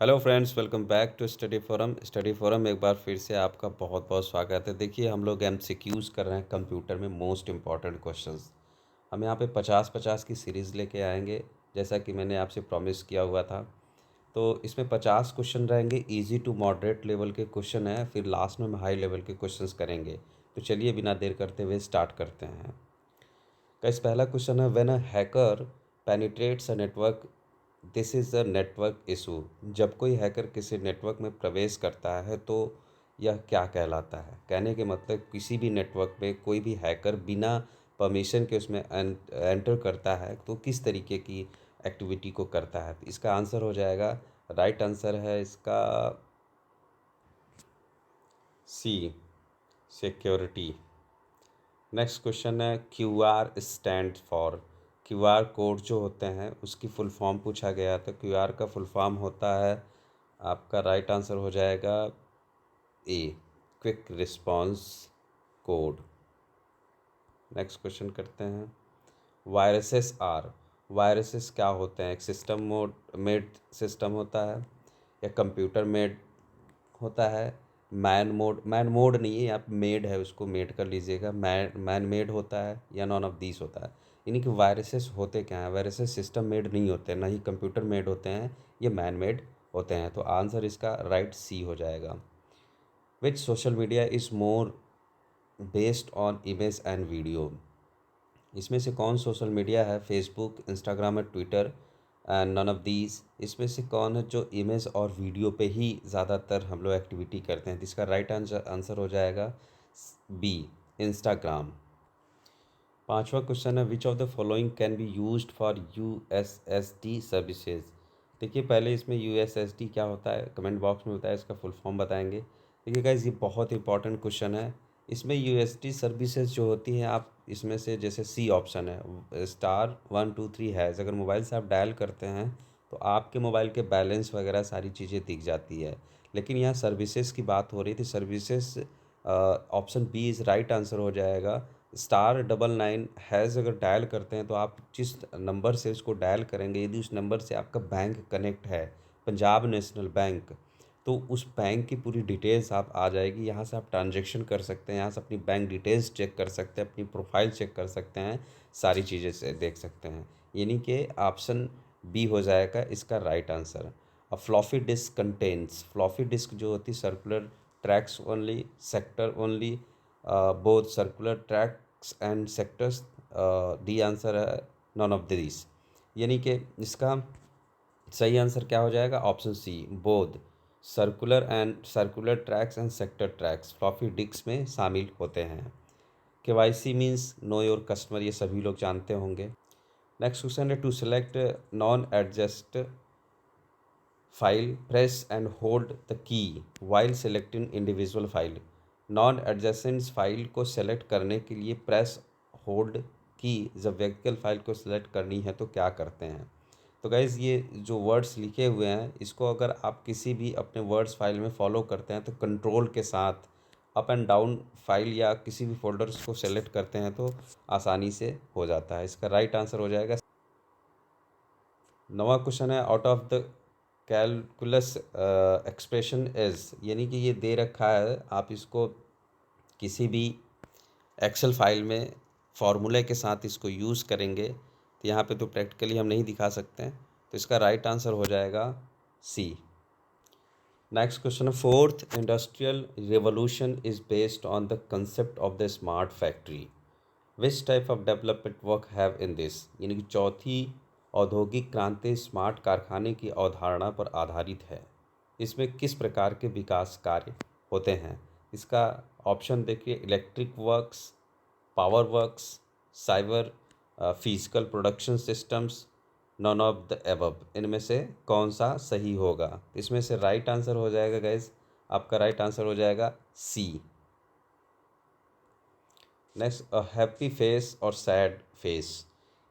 Hello friends, welcome back to study forum एक बार फिर से आपका बहुत बहुत स्वागत है। देखिए, हम लोग एमसीक्यूज़ कर रहे हैं कंप्यूटर में मोस्ट इम्पॉर्टेंट क्वेश्चंस। हम यहाँ पे 50-50 की सीरीज़ लेके आएंगे, जैसा कि मैंने आपसे प्रॉमिस किया हुआ था। तो इसमें 50 क्वेश्चन रहेंगे, इजी टू मॉडरेट लेवल के क्वेश्चन हैं, फिर लास्ट में हम हाई लेवल के क्वेश्चंस करेंगे। तो चलिए बिना देर करते हुए स्टार्ट करते हैं। गाइस, पहला क्वेश्चन है, when a hacker penetrates a network, this is a network issue. जब कोई हैकर किसी नेटवर्क में प्रवेश करता है तो यह क्या कहलाता है। कहने के मतलब, किसी भी नेटवर्क पे कोई भी हैकर बिना परमिशन के उसमें एंटर करता है तो किस तरीके की एक्टिविटी को करता है। तो इसका आंसर हो जाएगा, राइट आंसर है इसका सी, सिक्योरिटी। नेक्स्ट क्वेश्चन है, Q R stand for. Q R code जो होते हैं उसकी फुल फॉर्म पूछा गया। तो क्यू आर का फुल फॉर्म होता है, आपका राइट आंसर हो जाएगा a, quick response code. Next question करते हैं, वायरसेस आर। वायरसेस क्या होते हैं। एक सिस्टम मोड मेड सिस्टम होता है या कंप्यूटर मेड होता है। मैन मोड नहीं है, आप मेड है उसको मेड कर लीजिएगा। मैन मेड होता है या नॉन ऑफ दीस होता है। यानी कि वायरसेस होते क्या हैं। वायरसेस सिस्टम मेड नहीं होते, ना ही कंप्यूटर मेड होते हैं, ये मैन मेड होते हैं। तो आंसर इसका राइट सी हो जाएगा। Which social media is more based on image and video. इसमें से कौन सोशल मीडिया है। फेसबुक, इंस्टाग्राम और Twitter and none of these. इसमें से कौन है जो इमेज और वीडियो पे ही ज़्यादातर हम लोग एक्टिविटी करते हैं। तो इसका राइट आंसर हो जाएगा बी, इंस्टाग्राम। पांचवा क्वेश्चन है, विच of the following can be used for USSD services. देखिए, पहले इसमें यूएसएसडी क्या होता है कमेंट बॉक्स में बताया, इसका फुल फॉर्म बताएंगे। देखिए गाइज, ये बहुत इंपॉर्टेंट क्वेश्चन है। इसमें यूएसडी सर्विसेज जो होती हैं, आप इसमें से जैसे सी ऑप्शन है, *123 हैज़, अगर मोबाइल से आप डायल करते हैं तो आपके मोबाइल के बैलेंस वगैरह सारी चीज़ें दिख जाती है। लेकिन यहाँ सर्विसेज की बात हो रही थी। Services option B is right answer हो जाएगा। *99# अगर डायल करते हैं तो आप जिस नंबर से उसको डायल करेंगे, यदि उस नंबर से आपका बैंक कनेक्ट है, पंजाब नेशनल बैंक, तो उस बैंक की पूरी डिटेल्स आप आ जाएगी। यहाँ से आप ट्रांजैक्शन कर सकते हैं, यहाँ से अपनी बैंक डिटेल्स चेक कर सकते हैं, अपनी प्रोफाइल चेक कर सकते हैं, सारी चीज़ें से देख सकते हैं। यानी कि ऑप्शन बी हो जाएगा इसका right answer. A floppy disk contains, floppy disk जो होती है circular tracks only, sector only, both circular tracks and sectors. D answer है नॉन ऑफ दिस। यानी कि इसका सही आंसर क्या हो जाएगा, option C, both circular tracks and sector tracks floppy disk में शामिल होते हैं। KYC means know your customer, ये सभी लोग जानते होंगे। नेक्स्ट क्वेश्चन है, to select non adjust file, press and hold the key while selecting individual file. Non adjacent file को सेलेक्ट करने के लिए प्रेस होल्ड की जब व्यक्तिगत फाइल को सेलेक्ट करनी है तो क्या करते हैं। तो गाइज़, ये जो वर्ड्स लिखे हुए हैं इसको अगर आप किसी भी अपने वर्ड्स फाइल में फॉलो करते हैं तो कंट्रोल के साथ अप एंड डाउन फाइल या किसी भी फोल्डर्स को सेलेक्ट करते हैं तो आसानी से हो जाता है। इसका राइट आंसर हो जाएगा। नवा क्वेश्चन है, out of the calculus expression is, यानी कि ये दे रखा है, आप इसको किसी भी एक्सेल फाइल में फार्मूले के साथ इसको यूज़ करेंगे। तो यहाँ पे तो प्रैक्टिकली हम नहीं दिखा सकते हैं, तो इसका राइट आंसर हो जाएगा सी। नेक्स्ट क्वेश्चन है, fourth industrial revolution is based on the concept of the smart factory. Which type of development work have in this, यानी कि चौथी औद्योगिक क्रांति स्मार्ट कारखाने की अवधारणा पर आधारित है। इसमें किस प्रकार के विकास कार्य होते हैं। इसका ऑप्शन देखिए, electric works, power works, cyber physical production systems, non of the above. इनमें से कौन सा सही होगा। इसमें से राइट आंसर हो जाएगा गाइज, आपका राइट आंसर हो जाएगा सी। नेक्स्ट, अ हैप्पी फेस और sad face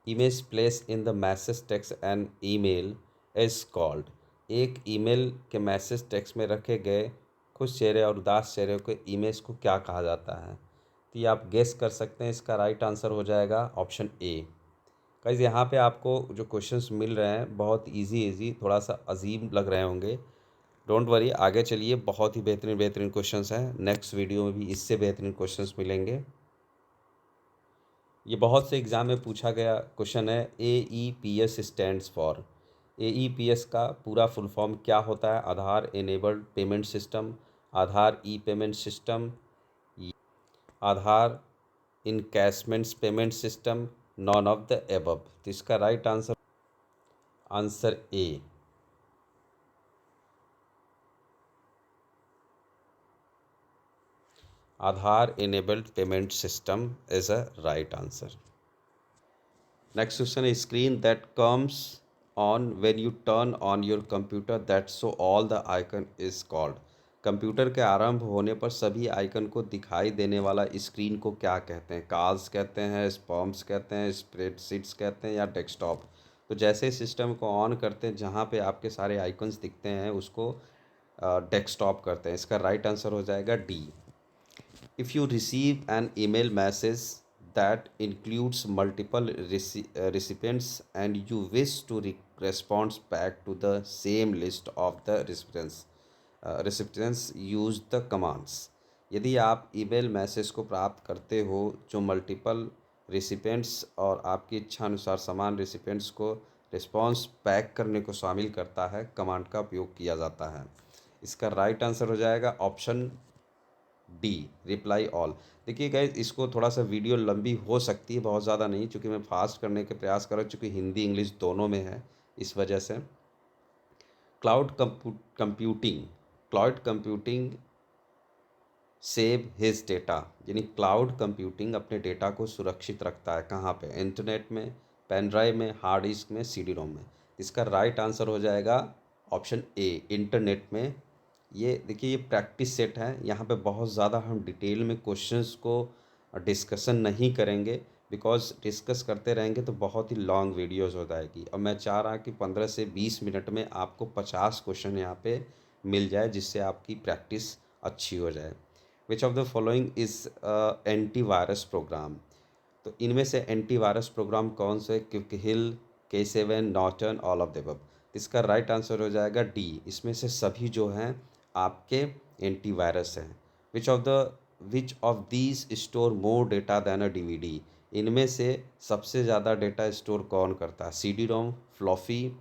image place in the message text and email is called. एक ईमेल के मैसेज टेक्स्ट में रखे गए खुश चेहरे और उदास चेहरे के इमेज को क्या कहा जाता है। तो ये आप गेस कर सकते हैं। इसका राइट आंसर हो जाएगा ऑप्शन ए। गाइस, यहाँ पे आपको जो क्वेश्चंस मिल रहे हैं बहुत इजी थोड़ा सा अजीब लग रहे होंगे, डोंट वरी, आगे चलिए, बहुत ही बेहतरीन बेहतरीन क्वेश्चंस हैं। नेक्स्ट वीडियो में भी इससे बेहतरीन क्वेश्चंस मिलेंगे। ये बहुत से एग्ज़ाम में पूछा गया क्वेश्चन है। AEPS stands for. AEPS का पूरा फुल फॉर्म क्या होता है? Aadhaar enabled payment system, Aadhaar e payment system, Aadhaar encashments payment system, none of the above. तो इसका right answer answer a, Aadhaar enabled payment system is a right answer. Next question is screen that comes on when you turn on your computer that show all the icon is called। Computer के आरंभ होने पर सभी icon को दिखाई देने वाला screen को क्या कहते हैं? कार्स कहते हैं, स्पॉम्स कहते हैं, स्प्रेडशीट्स कहते हैं, या डेस्कटॉप। तो जैसे सिस्टम को ऑन करते हैं जहाँ पे आपके सारे आइकन्स दिखते हैं उसको डेस्कटॉप करते हैं। इसका राइट आंसर हो जाएगा D. If you receive an email message that includes multiple recipients and you wish to respond back to the same list of the recipients, use the commands। यदि आप ईमेल मैसेज को प्राप्त करते हो जो multiple recipients और आपकी इच्छा अनुसार समान रिसिपेंट्स को रिस्पॉन्स पैक करने को शामिल करता है, कमांड का उपयोग किया जाता है। इसका राइट आंसर हो जाएगा ऑप्शन डी, रिप्लाई ऑल। देखिए गाइज, इसको थोड़ा सा वीडियो लंबी हो सकती है, बहुत ज़्यादा नहीं, क्योंकि मैं फास्ट करने के प्रयास कर रहा हूँ, चूँकि हिंदी इंग्लिश दोनों में है, इस वजह से। Cloud computing, cloud computing save his data, यानी क्लाउड कंप्यूटिंग अपने डेटा को सुरक्षित रखता है कहाँ पे? इंटरनेट में, पेन ड्राइव में, हार्ड डिस्क में, CD रोम में। इसका राइट आंसर हो जाएगा ऑप्शन ए, इंटरनेट में। ये देखिए, ये प्रैक्टिस सेट है, यहाँ पे बहुत ज़्यादा हम डिटेल में क्वेश्चंस को डिस्कशन नहीं करेंगे, बिकॉज डिस्कस करते रहेंगे तो बहुत ही लॉन्ग वीडियोस हो जाएगी। और मैं चाह रहा कि 15 से 20 मिनट में आपको 50 क्वेश्चन यहाँ पे मिल जाए, जिससे आपकी प्रैक्टिस अच्छी हो जाए। विच of the following is antivirus program. तो इनमें से एंटीवायरस प्रोग्राम कौन से? Quick hill, K7, Norton, all of the above. इसका राइट आंसर हो जाएगा डी। इसमें से सभी जो हैं आपके एंटीवायरस हैं। Which of these store more data then a DVD। इनमें से सबसे ज़्यादा डेटा स्टोर कौन करता है? CD रोम, फ्लॉफी,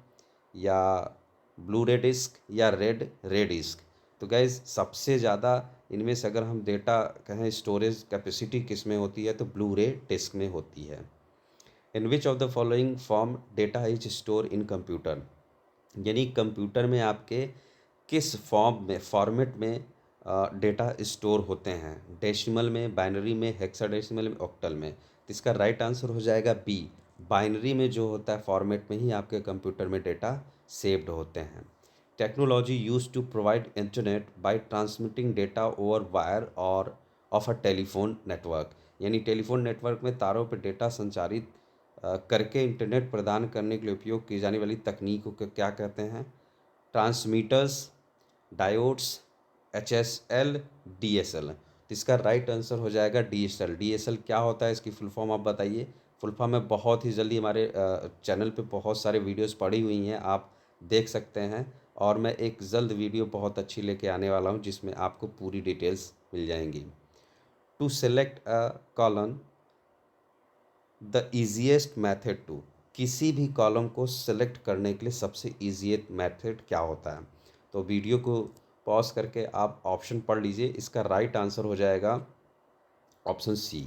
या ब्लू रे डिस्क, या रे डिस्क। तो गाइज, सबसे ज़्यादा इनमें से अगर हम डेटा कहें स्टोरेज कैपेसिटी किस में होती है, तो ब्लू रे डिस्क में होती है। In which of the following form data is store in computer. यानी कंप्यूटर में आपके किस फॉर्मेट में डेटा स्टोर होते हैं? डेसिमल में, बाइनरी में, हेक्साडेसिमल में, ऑक्टल में। तो इसका राइट आंसर हो जाएगा बी, बाइनरी में जो होता है फॉर्मेट में ही आपके कंप्यूटर में डेटा सेव्ड होते हैं। Technology use to provide internet by transmitting data over wire और ऑफ अ टेलीफोन नेटवर्क। यानी टेलीफोन नेटवर्क में तारों पर डेटा संचारित करके इंटरनेट प्रदान करने के लिए उपयोग की जाने वाली तकनीकों को क्या कहते हैं? Transmitters, diodes, HSL, DSL। तो इसका राइट आंसर हो जाएगा DSL। DSL क्या होता है, इसकी फुल फॉर्म आप बताइए। फुल फॉर्म में बहुत ही जल्दी हमारे चैनल पे बहुत सारे वीडियोस पड़ी हुई हैं, आप देख सकते हैं। और मैं एक जल्द वीडियो बहुत अच्छी लेके आने वाला हूँ जिसमें आपको पूरी डिटेल्स मिल जाएंगी। To select a column, the easiest method to. किसी भी कॉलम को सेलेक्ट करने के लिए सबसे ईजीएस्ट मैथड क्या होता है? तो वीडियो को पॉज करके आप ऑप्शन पढ़ लीजिए। इसका राइट आंसर हो जाएगा option c,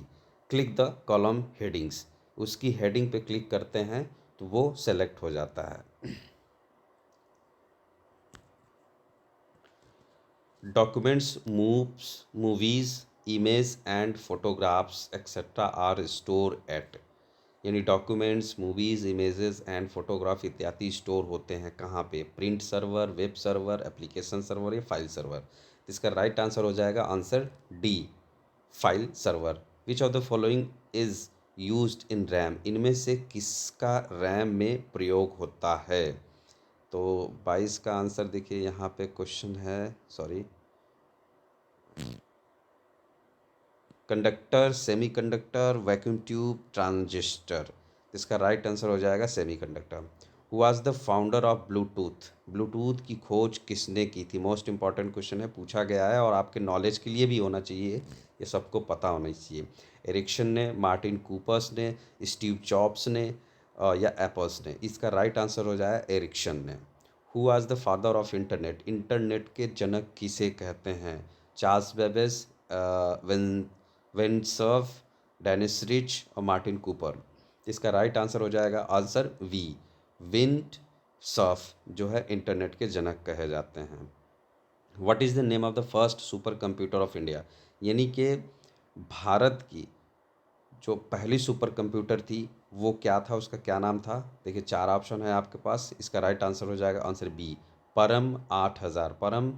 click the column headings. उसकी हेडिंग पे क्लिक करते हैं तो वो सेलेक्ट हो जाता है। Documents, movies, image and photographs etcetera are store at. यानी documents, movies, images and photograph इत्यादि स्टोर होते हैं कहाँ पे? Print server, web server, application server, या फाइल सर्वर। इसका राइट आंसर हो जाएगा answer d, file server. Which of the following is used in RAM. इनमें से किसका रैम में प्रयोग होता है? तो 22 का आंसर देखिए, यहाँ पे क्वेश्चन है, sorry, conductor, semiconductor, vacuum tube, transistor. इसका राइट आंसर हो जाएगा semiconductor. Who was the founder of Bluetooth, Bluetooth की खोज किसने की थी? मोस्ट इंपॉर्टेंट क्वेश्चन है, पूछा गया है और आपके नॉलेज के लिए भी होना चाहिए, ये सबको पता होना चाहिए। एरिक्सन ने, मार्टिन कूपर्स ने, स्टीव जॉब्स ने या एप्पल्स ने? इसका राइट आंसर हो जाए एरिक्सन ने। Who was the father of internet, internet के जनक किसे कहते हैं? Charles Babbage, Vint Vint Cerf, Dennis Ritchie और मार्टिन कूपर? इसका राइट आंसर हो जाएगा आंसर वी, विंड सर्फ जो है इंटरनेट के जनक कहे जाते हैं। What is the name of the first super computer of India, यानी कि भारत की जो पहली सुपर कंप्यूटर थी वो क्या था, उसका क्या नाम था? देखिए 4 ऑप्शन है आपके पास, इसका राइट आंसर हो जाएगा आंसर बी, परम 8000। परम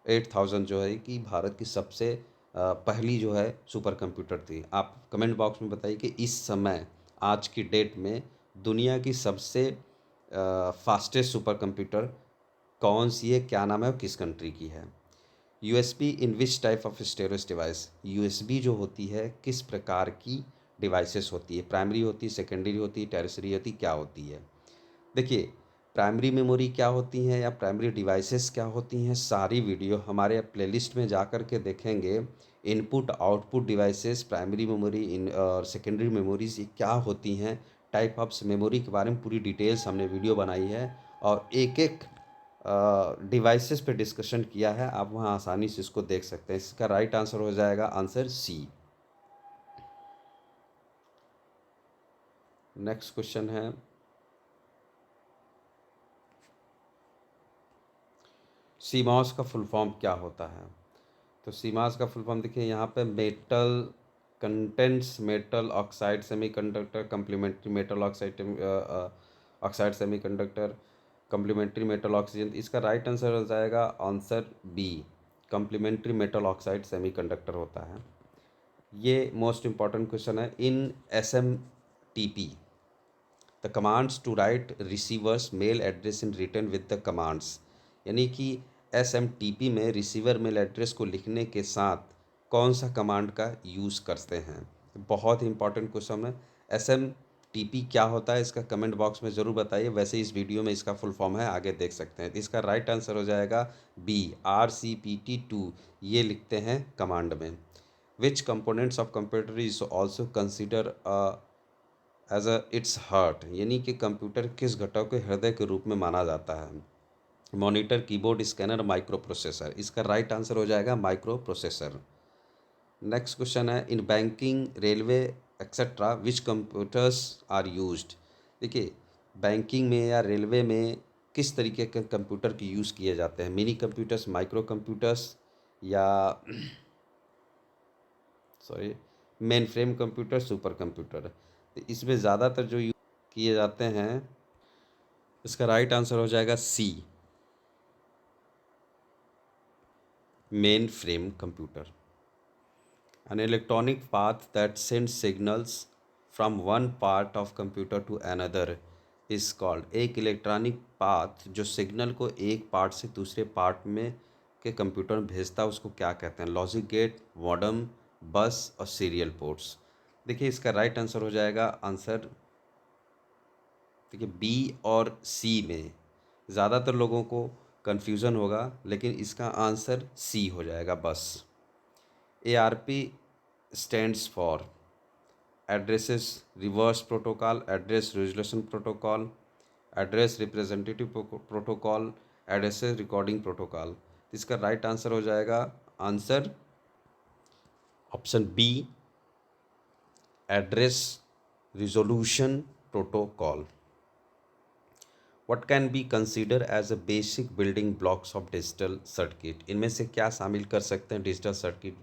8000 जो है कि भारत की सबसे पहली जो है सुपर कंप्यूटर थी। आप कमेंट बॉक्स में बताइए कि इस समय आज की डेट में दुनिया की सबसे फास्टेस्ट सुपर कंप्यूटर कौन सी है, क्या नाम है और किस कंट्री की है? USB in which type of storage device, USB जो होती है किस प्रकार की डिवाइसेस होती है? प्राइमरी होती है, सेकेंडरी होती है, टेरिसरी होती है, क्या होती है? देखिए प्राइमरी मेमोरी क्या होती हैं या प्राइमरी डिवाइसेस क्या होती हैं, सारी वीडियो हमारे प्लेलिस्ट में जा कर के देखेंगे। Input output devices, primary memory in और सेकेंडरी मेमोरीज ये क्या होती हैं, टाइप ऑफ मेमोरी के बारे में पूरी डिटेल्स हमने वीडियो बनाई है और एक एक डिवाइसेस पे डिस्कशन किया है। आप वहाँ आसानी से इसको देख सकते हैं। इसका राइट आंसर हो जाएगा आंसर सी। नेक्स्ट क्वेश्चन है, सीमॉस का फुल फॉर्म क्या होता है? तो सीमास का फुल फॉर्म देखिए यहाँ पे, metal contents metal oxide semiconductor complementary metal oxide oxide semiconductor complementary metal oxygen. इसका राइट आंसर हो जाएगा answer b, complementary metal oxide semiconductor होता है। ये मोस्ट इंपॉर्टेंट क्वेश्चन है। In S M T P the commands to write receivers mail address in return with the commands, यानी कि S M T P में receiver mail address को लिखने के साथ कौन सा कमांड का यूज़ करते हैं? बहुत ही इंपॉर्टेंट क्वेश्चन है। एस एम टी पी क्या होता है, इसका कमेंट बॉक्स में ज़रूर बताइए। वैसे इस वीडियो में इसका फुल फॉर्म है, आगे देख सकते हैं। इसका राइट आंसर हो जाएगा बी, RCPT2 ये लिखते हैं कमांड में। Which components of computer is also consider as a its heart, यानी कि कंप्यूटर किस घटक के हृदय के रूप में माना जाता है? Monitor, keyboard, scanner, microprocessor? इसका राइट आंसर हो जाएगा माइक्रो प्रोसेसर। नेक्स्ट क्वेश्चन है, in banking, railway etcetera which computers are used? देखिए बैंकिंग में या रेलवे में किस तरीके के कंप्यूटर के यूज़ किए जाते हैं? मिनी कंप्यूटर्स, माइक्रो कंप्यूटर्स या sorry main frame computer, super computer? तो इसमें ज़्यादातर जो यूज किए जाते हैं, इसका राइट आंसर हो जाएगा c, main frame computer. An electronic path that sends signals from one part of computer to another is called, एक इलेक्ट्रॉनिक पाथ जो सिग्नल को एक पार्ट से दूसरे पार्ट में के कंप्यूटर में भेजता है उसको क्या कहते हैं? लॉजिक गेट, मॉडम, बस और सीरियल पोर्ट्स? देखिए इसका राइट आंसर हो जाएगा आंसर, देखिए बी और सी में ज़्यादातर लोगों को कन्फ्यूज़न होगा, लेकिन इसका आंसर सी हो जाएगा बस। ARP stands for addresses reverse protocol, address resolution protocol, address representative protocol, address recording protocol। इसका राइट आंसर हो जाएगा answer option B, address resolution protocol. What can be consider as a basic building blocks of digital circuit? इनमें से क्या शामिल कर सकते हैं डिजिटल सर्किट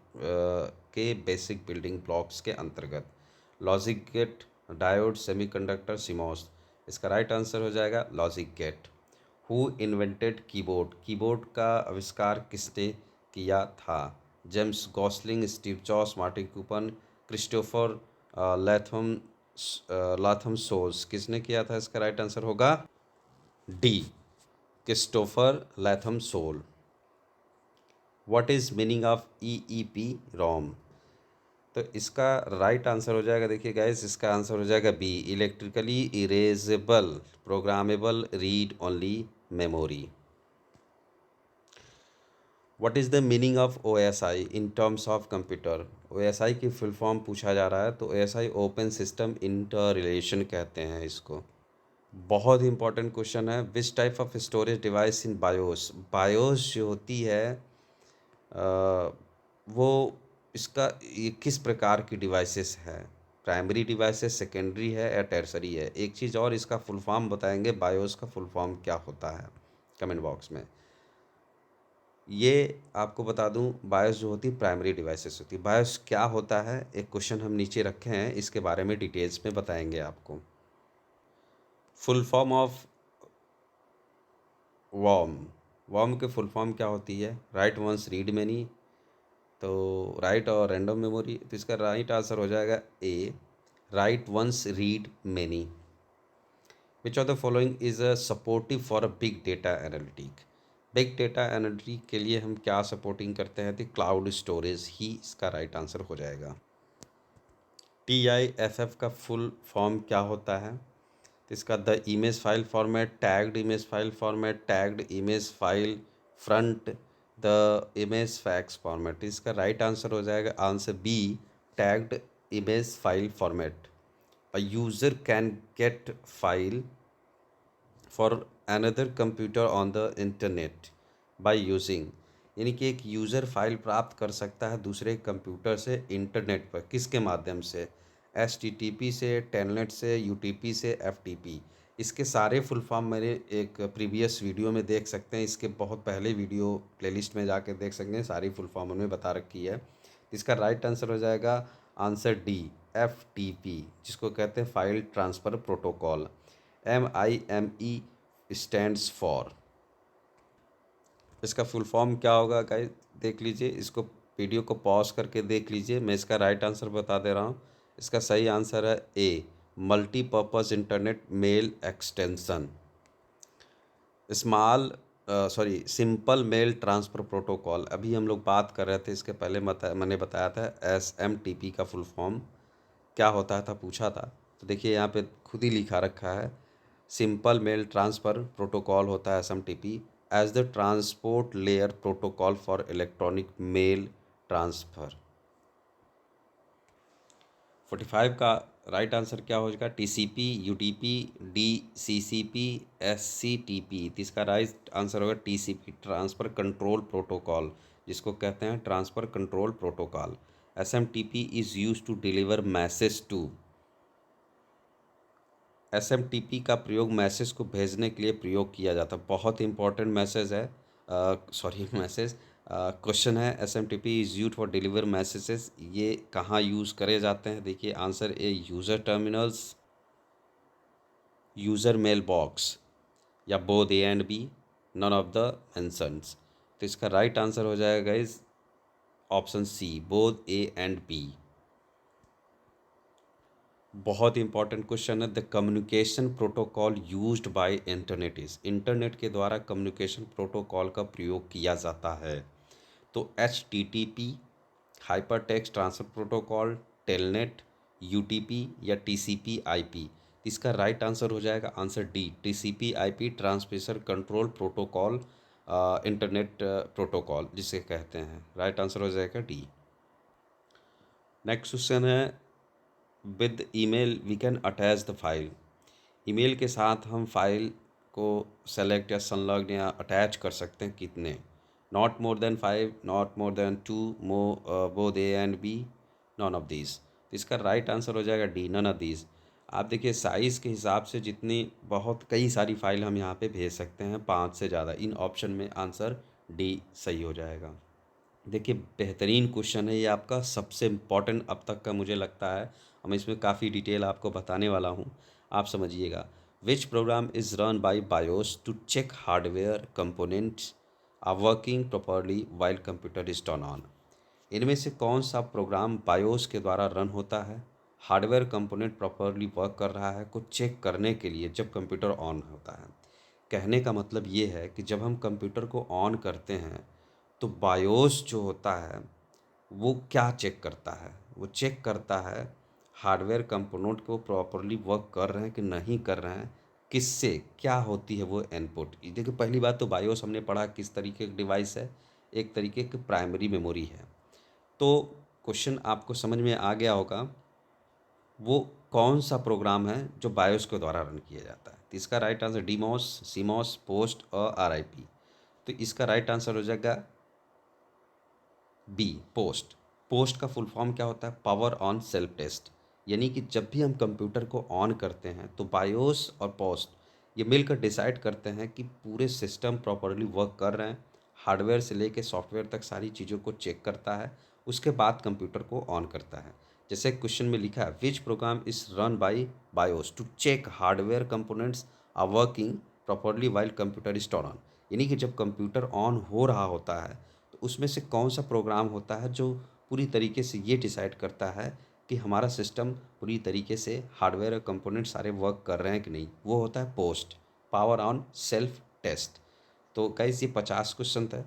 के बेसिक बिल्डिंग ब्लॉक्स के अंतर्गत? Logic gate, diode, semiconductor, CMOS? इसका राइट आंसर हो जाएगा logic gate. Who invented keyboard, keyboard का आविष्कार किसने किया था? James Gosling, Steve Jobs, Martin Cooper, Christopher Latham Latham Sholes? किसने किया था? इसका राइट आंसर होगा D, Christopher Latham Sholes. What is meaning of EEPROM? तो इसका राइट आंसर हो जाएगा, देखिए गाइस, इसका आंसर हो जाएगा B, electrically erasable programmable read only memory. What is the meaning of OSI in terms of computer? OSI की full form पूछा जा रहा है, तो OSI open system interrelation कहते हैं इसको। बहुत ही इंपॉर्टेंट क्वेश्चन है, which type of storage device in BIOS? BIOS जो होती है वो इसका ये किस प्रकार की डिवाइसेस है? प्राइमरी डिवाइसेस, सेकेंडरी है या टर्सरी है? एक चीज़ और, इसका फुल फॉर्म बताएंगे, बायोस का फुल फॉर्म क्या होता है, कमेंट बॉक्स में। ये आपको बता दूं, बायोस जो होती है प्राइमरी डिवाइसेस होती है। बायोस क्या होता है, एक क्वेश्चन हम नीचे रखे हैं, इसके बारे में डिटेल्स में बताएंगे आपको। Full form of worm, worm के फुल फॉर्म क्या होती है? राइट वंस रीड मैनी, तो राइट और रैंडम मेमोरी, तो इसका राइट आंसर हो जाएगा a, write once read many. Which of the following is a supportive for a big data analytic? Big data analytic के लिए हम क्या सपोर्टिंग करते हैं? तो क्लाउड स्टोरेज ही इसका राइट आंसर हो जाएगा। TIFF का फुल फॉर्म क्या होता है? तो इसका the image file format, tagged image file format, tagged image file front, the image fax format. इसका राइट आंसर हो जाएगा answer B, tagged image file format. A user can get file for another computer on the internet by using, यानी कि एक user file प्राप्त कर सकता है दूसरे कंप्यूटर से इंटरनेट पर, किसके माध्यम से? HTTP से, टेलनेट से, UTP से, FTP। इसके सारे फुल फॉर्म मेरे एक प्रीवियस वीडियो में देख सकते हैं, इसके बहुत पहले वीडियो प्लेलिस्ट में जाके देख सकते हैं, सारी फुल फॉर्म उन्होंने बता रखी है। इसका राइट आंसर हो जाएगा आंसर डी, FTP, जिसको कहते हैं file transfer protocol. MIME stands for, इसका फुल फॉर्म क्या होगा गाइस? देख लीजिए, इसको वीडियो को पॉज करके देख लीजिए, मैं इसका राइट आंसर बता दे रहा हूँ। इसका सही आंसर है a, multipurpose internet mail extension. Small simple mail transfer protocol, अभी हम लोग बात कर रहे थे, इसके पहले मैंने बताया था SMTP का फुल फॉर्म क्या होता था, पूछा था। तो देखिए यहाँ पे खुद ही लिखा रखा है, सिंपल मेल ट्रांसफ़र प्रोटोकॉल होता है SMTP, as the transport layer protocol for electronic mail transfer. 45 का राइट आंसर क्या हो जाएगा? TCP, UDP, DCCP, SCTP। इसका राइट आंसर होगा TCP, ट्रांसफ़र कंट्रोल प्रोटोकॉल, जिसको कहते हैं transfer control protocol. SMTP is use to deliver message to, SMTP का प्रयोग मैसेज को भेजने के लिए प्रयोग किया जाता है। बहुत इंपॉर्टेंट मैसेज है, मैसेज क्वेश्चन है। SMTP is use for deliver messages, ये कहाँ यूज़ करे जाते हैं? देखिए answer a, user terminals, user mail box, या both A and b, none of the mentions. तो इसका राइट आंसर हो जाएगा इस option C, both A and b. बहुत इंपॉर्टेंट क्वेश्चन है, the communication protocol used by internet is, internet के द्वारा कम्युनिकेशन प्रोटोकॉल का प्रयोग किया जाता है। तो HTTP, hyper text transfer protocol, telnet, UTP या TCP/IP। इसका राइट आंसर हो जाएगा answer D, TCP/IP transmission control protocol, internet protocol जिसे कहते हैं। राइट आंसर हो जाएगा डी। नेक्स्ट क्वेश्चन है, with email we can attach the file, email के साथ हम फाइल को सेलेक्ट या संलग्न या अटैच कर सकते हैं कितने? Not more than 5, not more than 2, both A and B, none of these. इसका राइट आंसर हो जाएगा डी, नन ऑफ दीज। आप देखिए साइज़ के हिसाब से जितनी बहुत कई सारी फाइल हम यहाँ पे भेज सकते हैं, 5 से ज़्यादा, इन ऑप्शन में आंसर डी सही हो जाएगा। देखिए बेहतरीन क्वेश्चन है ये, आपका सबसे इम्पॉर्टेंट अब तक का मुझे लगता है। हम इसमें काफ़ी डिटेल आपको बताने वाला हूँ, आप समझिएगा। Which program is run by BIOS to check hardware components are working properly while computer is turn on? इनमें से कौन सा प्रोग्राम बायोस के द्वारा रन होता है, हार्डवेयर कंपोनेंट प्रॉपरली वर्क कर रहा है को चेक करने के लिए जब कंप्यूटर ऑन होता है? कहने का मतलब ये है कि जब हम कंप्यूटर को ऑन करते हैं तो बायोस जो होता है वो क्या चेक करता है? वो चेक करता है हार्डवेयर कंपोनेंट को प्रॉपरली वर्क कर रहे हैं कि नहीं कर रहे हैं, किससे क्या होती है वो इनपुट। देखिए पहली बात तो बायोस हमने पढ़ा किस तरीके का डिवाइस है, एक तरीके की प्राइमरी मेमोरी है। तो क्वेश्चन आपको समझ में आ गया होगा वो कौन सा प्रोग्राम है जो बायोस के द्वारा रन किया जाता है। तो इसका right answer DMOS, CMOS, POST और आरआईपी। तो इसका राइट आंसर हो जाएगा बी, पोस्ट। पोस्ट का फुल फॉर्म क्या होता है? Power on self test. यानी कि जब भी हम कंप्यूटर को ऑन करते हैं तो बायोस और पोस्ट ये मिलकर डिसाइड करते हैं कि पूरे सिस्टम प्रॉपरली वर्क कर रहे हैं। हार्डवेयर से लेके सॉफ्टवेयर तक सारी चीज़ों को चेक करता है, उसके बाद कंप्यूटर को ऑन करता है। जैसे क्वेश्चन में लिखा है which program is run by BIOS to check hardware components are working properly while computer is turn on. यानी कि जब कंप्यूटर ऑन हो रहा होता है तो उसमें से कौन सा प्रोग्राम होता है जो पूरी तरीके से ये डिसाइड करता है कि हमारा सिस्टम पूरी तरीके से हार्डवेयर और कंपोनेंट सारे वर्क कर रहे हैं कि नहीं, वो होता है POST, power on self test. तो गाइस ये 50 क्वेश्चन था।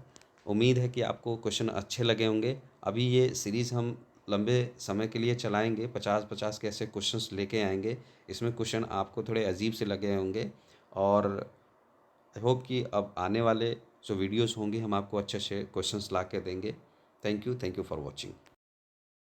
उम्मीद है कि आपको क्वेश्चन अच्छे लगे होंगे। अभी ये सीरीज़ हम लंबे समय के लिए चलाएंगे, 50-50 के ऐसे क्वेश्चंस लेके आएंगे। इसमें क्वेश्चन आपको थोड़े अजीब से लगे होंगे और आई होप कि अब आने वाले जो वीडियोस होंगे हम आपको अच्छे अच्छे क्वेश्चंस ला के देंगे। Thank you for watching.